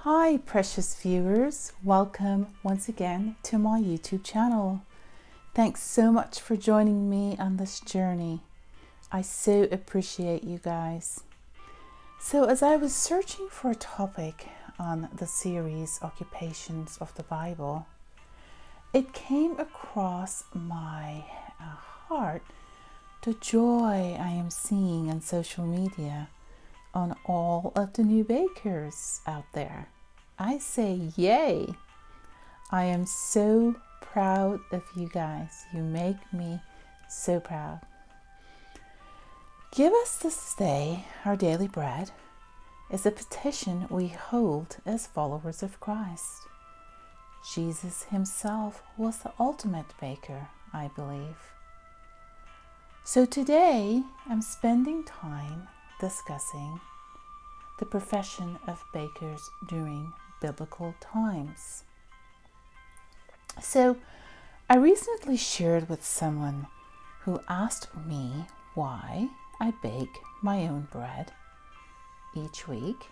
Hi precious viewers, welcome once again to my YouTube channel. Thanks so much for joining me on this journey. I so appreciate you guys. So as I was searching for a topic on the series Occupations of the Bible, it came across my heart the joy I am seeing on social media on all of the new bakers out there. I say yay! I am so proud of you guys. You make me so proud. Give us this day our daily bread is a petition we hold as followers of Christ. Jesus himself was the ultimate baker, I believe. So today I'm spending time discussing the profession of bakers during biblical times. So I recently shared with someone who asked me why I bake my own bread each week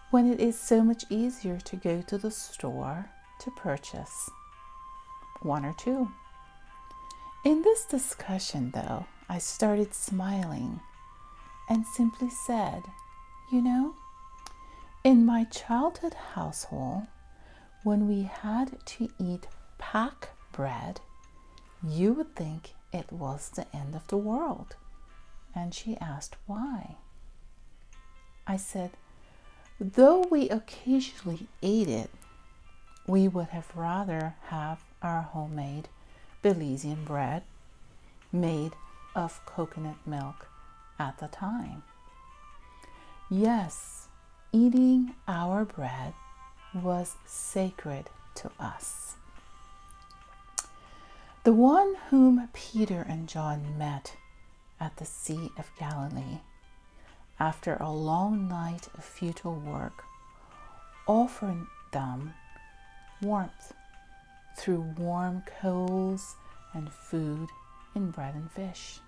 when it is so much easier to go to the store to purchase one or two. In this discussion, though, I started smiling and simply said, in my childhood household, when we had to eat pack bread, you would think it was the end of the world. And she asked why. I said, though we occasionally ate it, we would have rather have our homemade Belizean bread made of coconut milk at the time. Yes, eating our bread was sacred to us. The one whom Peter and John met at the Sea of Galilee after a long night of futile work offered them warmth through warm coals and food in bread and fish.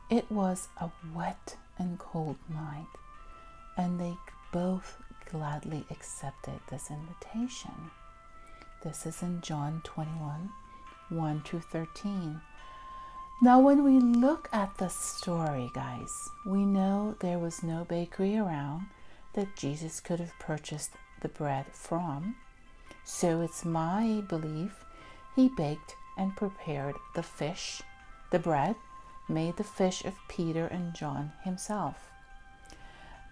It was a wet and cold night, and they both gladly accepted this invitation. This is in John 21, 1-13. Now, when we look at the story, guys, we know there was no bakery around that Jesus could have purchased the bread from. So it's my belief he baked and prepared the fish, the bread, made the fish of Peter and John himself.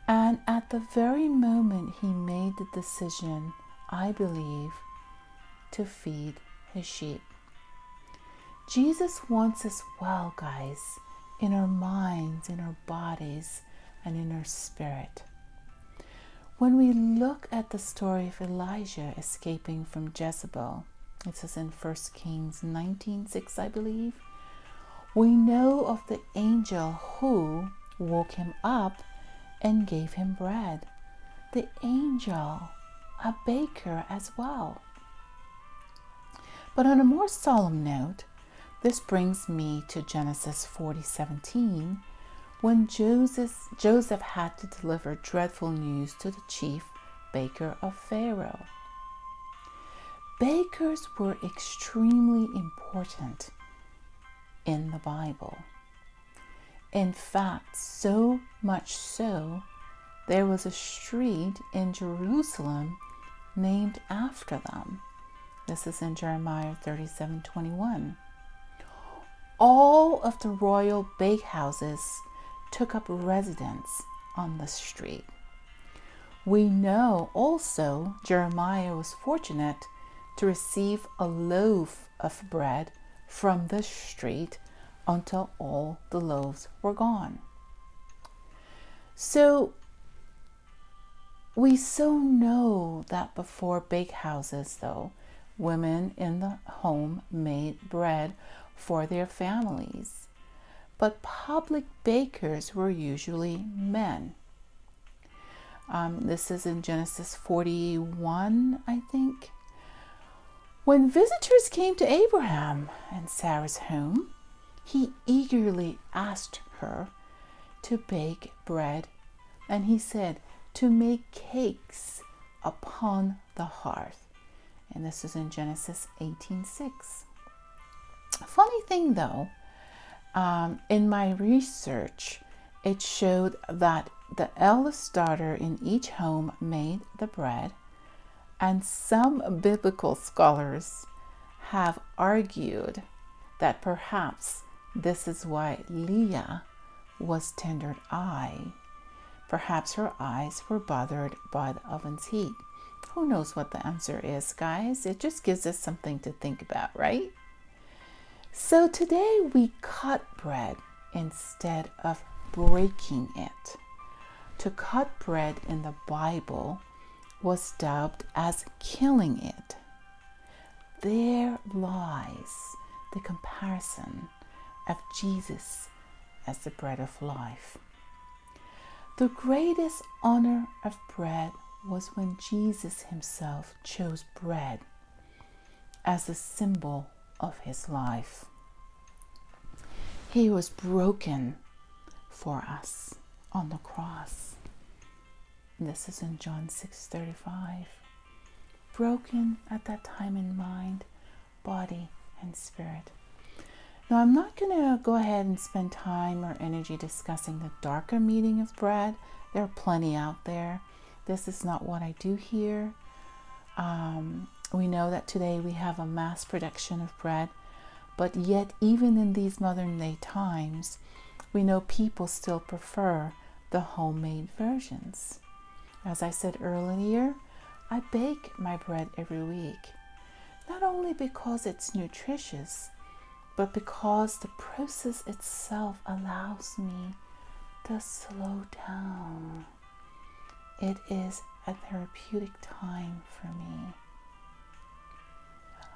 And at the very moment he made the decision, I believe, to feed his sheep. Jesus wants us well, guys, in our minds, in our bodies, and in our spirit. When we look at the story of Elijah escaping from Jezebel, it says in 1 Kings 19:6, I believe, we know of the angel who woke him up and gave him bread. The angel, a baker as well. But on a more solemn note, this brings me to Genesis 40:17, when Joseph had to deliver dreadful news to the chief baker of Pharaoh. Bakers were extremely important in the Bible. In fact, so much so, there was a street in Jerusalem named after them. This is in Jeremiah 37:21. All of the royal bakehouses took up residence on the street. We know also Jeremiah was fortunate to receive a loaf of bread from the street until all the loaves were gone. So we so know that before bakehouses, though, women in the home made bread for their families, but public bakers were usually men. This is in Genesis 41, I think. When visitors came to Abraham and Sarah's home, he eagerly asked her to bake bread, and he said, to make cakes upon the hearth. And this is in Genesis 18:6. Funny thing though, in my research, it showed that the eldest daughter in each home made the bread, and some biblical scholars have argued that perhaps this is why Leah was tender-eyed. Perhaps her eyes were bothered by the oven's heat. Who knows what the answer is, guys? It just gives us something to think about, right? So today we cut bread instead of breaking it. To cut bread in the Bible was dubbed as killing it. There lies the comparison of Jesus as the bread of life. The greatest honor of bread was when Jesus himself chose bread as a symbol of his life. He was broken for us on the cross. This is in John 6:35. Broken at that time in mind, body, and spirit. Now, I'm not going to go ahead and spend time or energy discussing the darker meaning of bread. There are plenty out there. This is not what I do here. We know that today we have a mass production of bread, but yet even in these modern day times, we know people still prefer the homemade versions. As I said earlier, I bake my bread every week, not only because it's nutritious, but because the process itself allows me to slow down. It is a therapeutic time for me.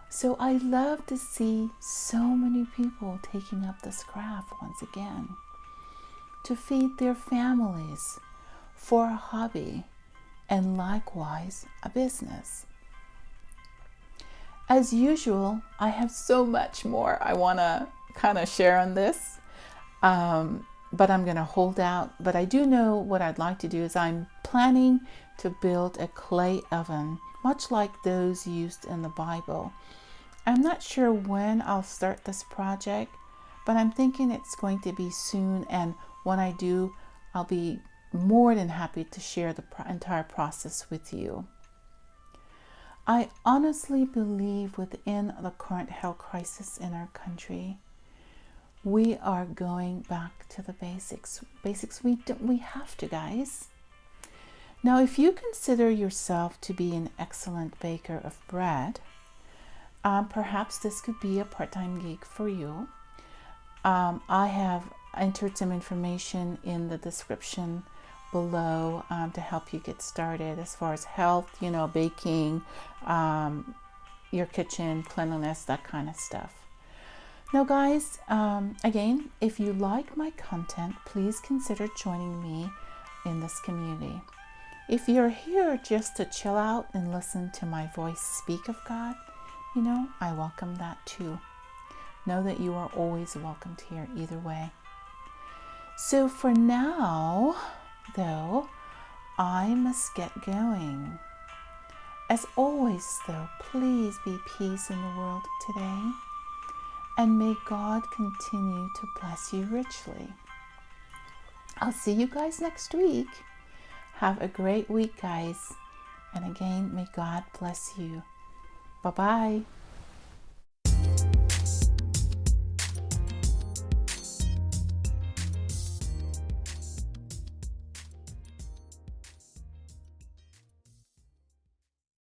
So I love to see so many people taking up this craft once again to feed their families, for a hobby, and likewise a business. As usual, I have so much more I want to kind of share on this, but I'm going to hold out. But I do know what I'd like to do is I'm planning to build a clay oven, much like those used in the Bible. I'm not sure when I'll start this project, but I'm thinking it's going to be soon, and when I do, I'll be more than happy to share the entire process with you. I honestly believe within the current health crisis in our country, we are going back to the basics. We have to, guys. Now, if you consider yourself to be an excellent baker of bread, perhaps this could be a part-time gig for you. I have entered some information in the description below to help you get started as far as health, baking, your kitchen, cleanliness, that kind of stuff. Now, guys, again, if you like my content, please consider joining me in this community. If you're here just to chill out and listen to my voice speak of God, I welcome that too. Know that you are always welcomed here either way. So for now, though, I must get going. As always, though, please be peace in the world today, and may God continue to bless you richly. I'll see you guys next week. Have a great week, guys. And again, may God bless you. Bye-bye.